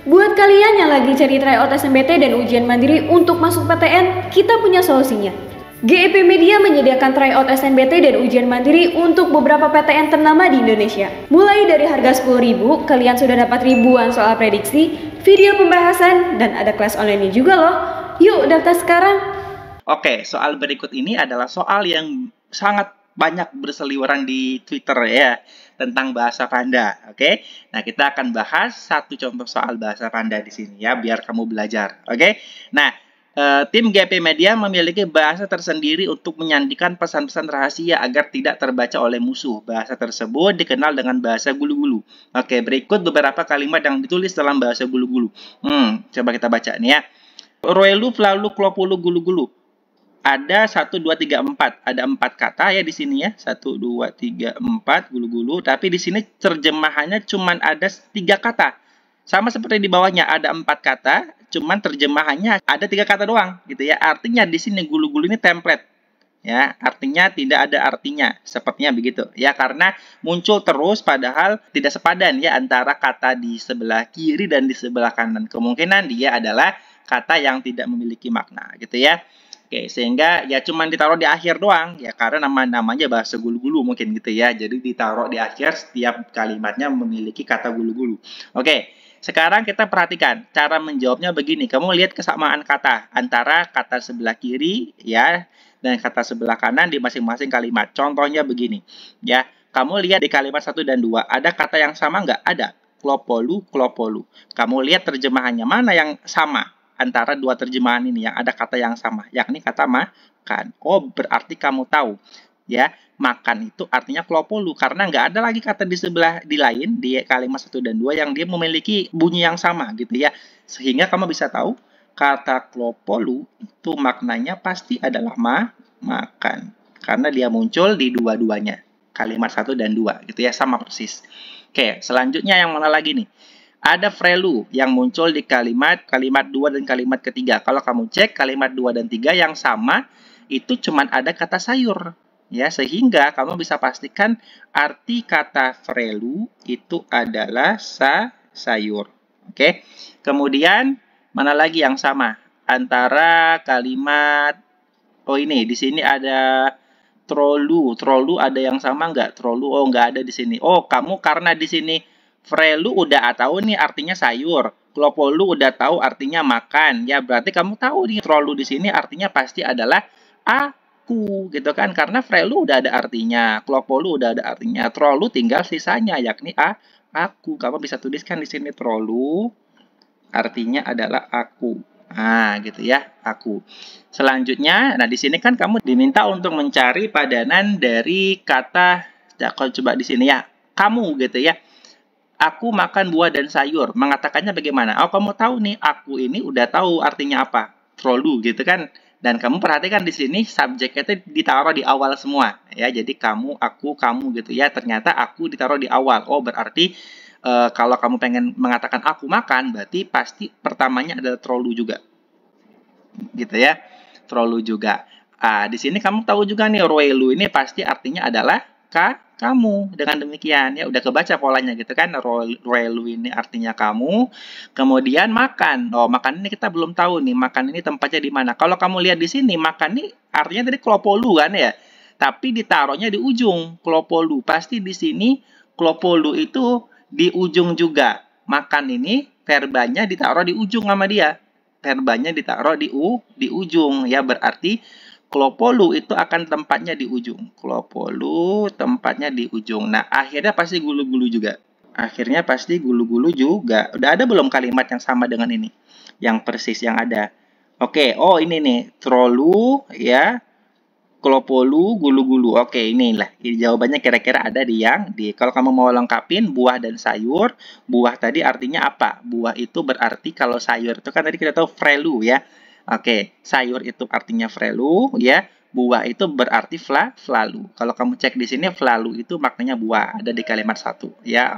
Buat kalian yang lagi cari tryout SNBT dan ujian mandiri untuk masuk PTN, kita punya solusinya. GEP Media menyediakan tryout SNBT dan ujian mandiri untuk beberapa PTN ternama di Indonesia. Mulai dari harga 10.000, kalian sudah dapat ribuan soal prediksi, video pembahasan, dan ada kelas online juga loh. Yuk daftar sekarang. Oke, soal berikut ini adalah soal yang sangat banyak berseliweran di Twitter ya, tentang bahasa Panda. Oke, nah kita akan bahas satu contoh soal bahasa Panda di sini ya, biar kamu belajar. Oke, nah tim GP Media memiliki bahasa tersendiri untuk menyandikan pesan-pesan rahasia agar tidak terbaca oleh musuh. Bahasa tersebut dikenal dengan bahasa gulu-gulu. Oke, berikut beberapa kalimat yang ditulis dalam bahasa gulu-gulu. Coba kita baca nih ya. Roelu flalu klopulu gulu-gulu. Ada 1, 2, 3, 4. Ada 4 kata ya di sini ya. 1, 2, 3, 4 gulu-gulu. Tapi di sini terjemahannya cuma ada 3 kata. Sama seperti di bawahnya ada 4 kata, cuman terjemahannya ada 3 kata doang gitu ya. Artinya di sini gulu-gulu ini template. Ya, artinya tidak ada artinya. Sepertinya begitu. Ya, karena muncul terus padahal tidak sepadan ya antara kata di sebelah kiri dan di sebelah kanan. Kemungkinan dia adalah kata yang tidak memiliki makna gitu ya. Oke, sehingga ya cuman ditaruh di akhir doang ya karena namanya bahasa gulu-gulu mungkin gitu ya. Jadi ditaruh di akhir setiap kalimatnya memiliki kata gulu-gulu. Oke, sekarang kita perhatikan cara menjawabnya begini. Kamu lihat kesamaan kata antara kata sebelah kiri ya dan kata sebelah kanan di masing-masing kalimat. Contohnya begini ya. Kamu lihat di kalimat 1 dan 2 ada kata yang sama nggak? Ada. Klopolu, klopolu. Kamu lihat terjemahannya mana yang sama antara dua terjemahan ini yang ada kata yang sama, yakni kata makan. Oh, berarti kamu tahu ya, makan itu artinya klopolu karena nggak ada lagi kata di sebelah di lain di kalimat 1 dan 2 yang dia memiliki bunyi yang sama gitu ya. Sehingga kamu bisa tahu kata klopolu itu maknanya pasti adalah makan karena dia muncul di dua-duanya. Kalimat 1 dan 2 gitu ya, sama persis. Oke, selanjutnya yang mana lagi nih? Ada frelu yang muncul di kalimat 2 dan kalimat ketiga. Kalau kamu cek kalimat 2 dan 3 yang sama, itu cuma ada kata sayur. Ya, sehingga kamu bisa pastikan arti kata frelu itu adalah sayur. Oke. Kemudian, mana lagi yang sama? Antara kalimat, oh ini, di sini ada trolu. Trolu ada yang sama nggak? Trolu, oh nggak ada di sini. Oh, kamu karena di sini frelu udah tahu nih artinya sayur. Klopolu udah tahu artinya makan. Ya, berarti kamu tahu nih trolu di sini artinya pasti adalah aku gitu kan. Karena frelu udah ada artinya, klopolu udah ada artinya. Trolu tinggal sisanya yakni aku. Kamu bisa tuliskan di sini trolu artinya adalah aku. Nah, gitu ya, aku. Selanjutnya, nah di sini kan kamu diminta untuk mencari padanan dari kata, ya, kalau coba di sini ya, kamu gitu ya. Aku makan buah dan sayur. Mengatakannya bagaimana? Oh, kamu tahu nih, aku ini udah tahu artinya apa. Trolu gitu kan. Dan kamu perhatikan di sini subjeknya itu ditaruh di awal semua. Ya, jadi kamu, aku, kamu gitu ya. Ternyata aku ditaruh di awal. Oh, berarti kalau kamu pengen mengatakan aku makan, berarti pasti pertamanya adalah trolu juga. Gitu ya. Trolu juga. Di sini kamu tahu juga nih, roelu ini pasti artinya adalah kamu. Dengan demikian ya udah kebaca polanya gitu kan. Roelu ini artinya kamu. Kemudian makan. Oh, makan ini kita belum tahu nih. Makan ini tempatnya di mana. Kalau kamu lihat di sini, makan ini artinya tadi klopolu kan ya. Tapi ditaruhnya di ujung klopolu. Pasti di sini klopolu itu di ujung juga. Makan ini verbanya ditaruh di ujung sama dia. Verbanya ditaruh di ujung ya, berarti klopolu itu akan tempatnya di ujung. Klopolu tempatnya di ujung. Nah, akhirnya pasti gulu-gulu juga. Akhirnya pasti gulu-gulu juga. Udah ada belum kalimat yang sama dengan ini? Yang persis yang ada. Oke, oh ini nih. Trolu, ya. Klopolu, gulu-gulu. Oke, inilah. Jawabannya kira-kira ada kalau kamu mau lengkapin buah dan sayur. Buah tadi artinya apa? Buah itu berarti kalau sayur itu kan tadi kita tahu frelu ya. Oke, sayur itu artinya frelu ya. Buah itu berarti flalu. Kalau kamu cek di sini flalu itu maknanya buah, ada di kalimat 1 ya.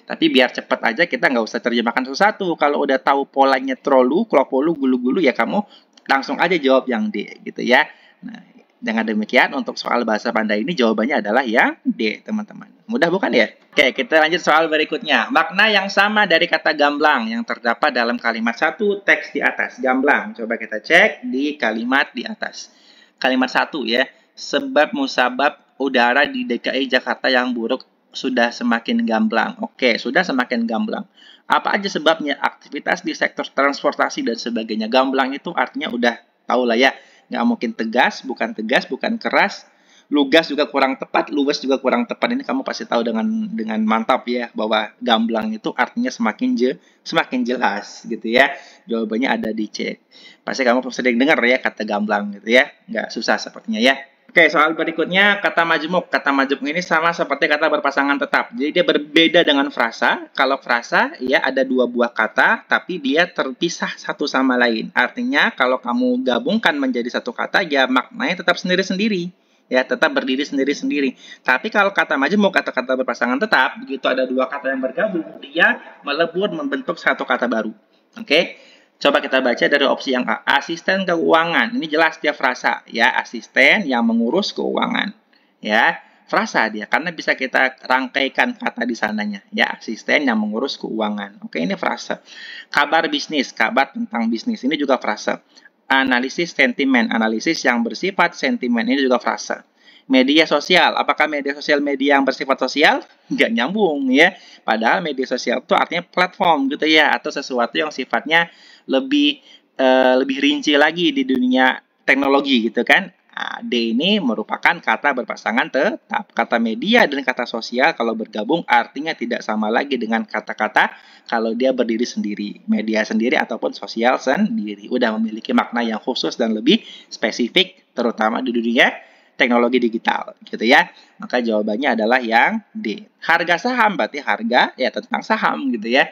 Tapi biar cepat aja kita nggak usah terjemahkan satu-satu. Kalau udah tahu polanya trolu, klopolu, gulu-gulu ya kamu langsung aja jawab yang D gitu ya. Nah, Dengan demikian, untuk soal bahasa Panda ini jawabannya adalah yang D, teman-teman. Mudah bukan ya? Oke, kita lanjut soal berikutnya. Makna yang sama dari kata gamblang yang terdapat dalam kalimat satu teks di atas. Gamblang, coba kita cek di kalimat di atas. Kalimat satu ya, sebab musabab udara di DKI Jakarta yang buruk sudah semakin gamblang. Oke, sudah semakin gamblang. Apa aja sebabnya? Aktivitas di sektor transportasi dan sebagainya. Gamblang itu artinya udah tahu lah ya. Nggak mungkin tegas, bukan keras, lugas juga kurang tepat, luwes juga kurang tepat. Ini kamu pasti tahu dengan mantap ya, bahwa gamblang itu artinya semakin jelas gitu ya. Jawabannya ada di C. Pasti kamu sering dengar ya kata gamblang gitu ya, nggak susah sepertinya ya. Oke, soal berikutnya kata majemuk. Kata majemuk ini sama seperti kata berpasangan tetap. Jadi dia berbeda dengan frasa. Kalau frasa ya ada dua buah kata, tapi dia terpisah satu sama lain. Artinya kalau kamu gabungkan menjadi satu kata, ya maknanya tetap sendiri-sendiri. Ya, tetap berdiri sendiri-sendiri. Tapi kalau kata majemuk atau kata berpasangan tetap, begitu ada dua kata yang bergabung, dia melebur membentuk satu kata baru. Oke? Coba kita baca dari opsi yang A. Asisten keuangan. Ini jelas dia frasa ya, asisten yang mengurus keuangan. Ya, frasa dia karena bisa kita rangkaikan kata di sananya. Ya, asisten yang mengurus keuangan. Oke, ini frasa. Kabar bisnis, kabar tentang bisnis. Ini juga frasa. Analisis sentimen, analisis yang bersifat sentimen. Ini juga frasa. Media sosial, apakah media yang bersifat sosial? Nggak nyambung ya. Padahal media sosial itu artinya platform gitu ya, atau sesuatu yang sifatnya lebih rinci lagi di dunia teknologi gitu kan. Nah, D ini merupakan kata berpasangan tetap. Kata media dan kata sosial kalau bergabung artinya tidak sama lagi dengan kata-kata kalau dia berdiri sendiri. Media sendiri ataupun sosial sendiri. Udah memiliki makna yang khusus dan lebih spesifik terutama di dunia teknologi digital gitu ya. Maka jawabannya adalah yang D. Harga saham berarti harga ya tentang saham gitu ya.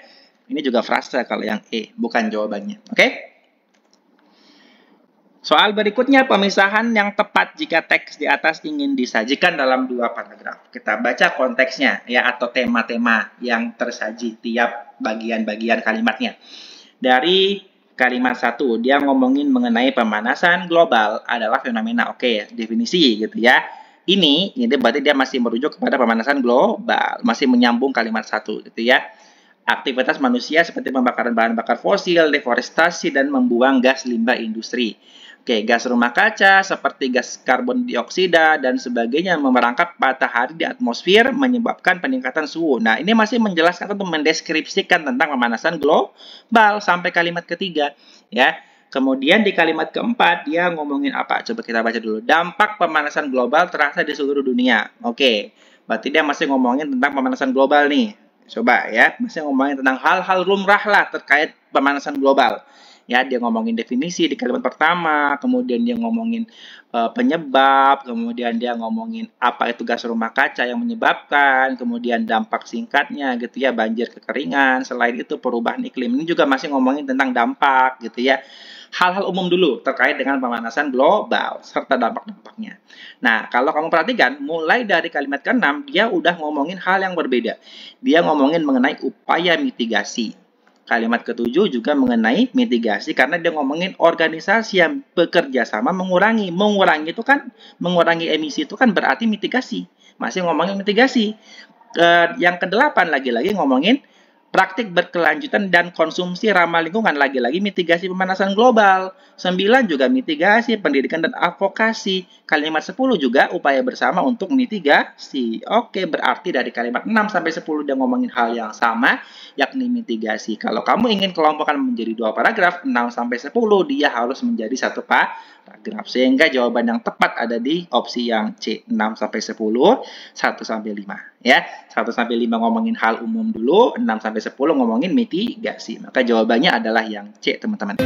Ini juga frasa kalau yang E, bukan jawabannya. Oke? Soal berikutnya, pemisahan yang tepat jika teks di atas ingin disajikan dalam dua paragraf. Kita baca konteksnya ya, atau tema-tema yang tersaji tiap bagian-bagian kalimatnya. Dari kalimat 1, dia ngomongin mengenai pemanasan global adalah fenomena. Oke, definisi gitu ya. Ini berarti dia masih merujuk kepada pemanasan global, masih menyambung kalimat 1 gitu ya. Aktivitas manusia seperti pembakaran bahan bakar fosil, deforestasi, dan membuang gas limbah industri. Oke, gas rumah kaca seperti gas karbon dioksida dan sebagainya memerangkap matahari di atmosfer menyebabkan peningkatan suhu. Nah, ini masih menjelaskan atau mendeskripsikan tentang pemanasan global sampai kalimat ketiga. Ya, kemudian di kalimat keempat dia ngomongin apa? Coba kita baca dulu. Dampak pemanasan global terasa di seluruh dunia. Oke, berarti dia masih ngomongin tentang pemanasan global nih. Coba ya, masih ngomongin tentang hal-hal lumrah lah terkait pemanasan global. Ya, dia ngomongin definisi di kalimat pertama, kemudian dia ngomongin penyebab, kemudian dia ngomongin apa itu gas rumah kaca yang menyebabkan, kemudian dampak singkatnya gitu ya, banjir kekeringan, selain itu perubahan iklim. Ini juga masih ngomongin tentang dampak gitu ya. Hal-hal umum dulu terkait dengan pemanasan global serta dampak-dampaknya. Nah, kalau kamu perhatikan, mulai dari kalimat ke-6, dia udah ngomongin hal yang berbeda. Dia ngomongin mengenai upaya mitigasi. Kalimat ke-7 juga mengenai mitigasi karena dia ngomongin organisasi yang bekerja sama mengurangi. Mengurangi itu kan, mengurangi emisi itu kan berarti mitigasi. Masih ngomongin mitigasi. Yang ke-8 lagi-lagi ngomongin praktik berkelanjutan dan konsumsi ramah lingkungan, lagi-lagi mitigasi pemanasan global. 9 juga mitigasi, pendidikan dan advokasi. Kalimat 10 juga upaya bersama untuk mitigasi. Oke, berarti dari kalimat 6 sampai 10 dia ngomongin hal yang sama, yakni mitigasi. Kalau kamu ingin kelompokkan menjadi dua paragraf, 6 sampai 10 dia harus menjadi satu paragraf. Sehingga jawaban yang tepat ada di opsi yang C, 6 sampai 10, 1 sampai 5. Ya, 1 sampai 5 ngomongin hal umum dulu, 6 sampai 10 ngomongin mitigasi. Maka jawabannya adalah yang C, teman-teman.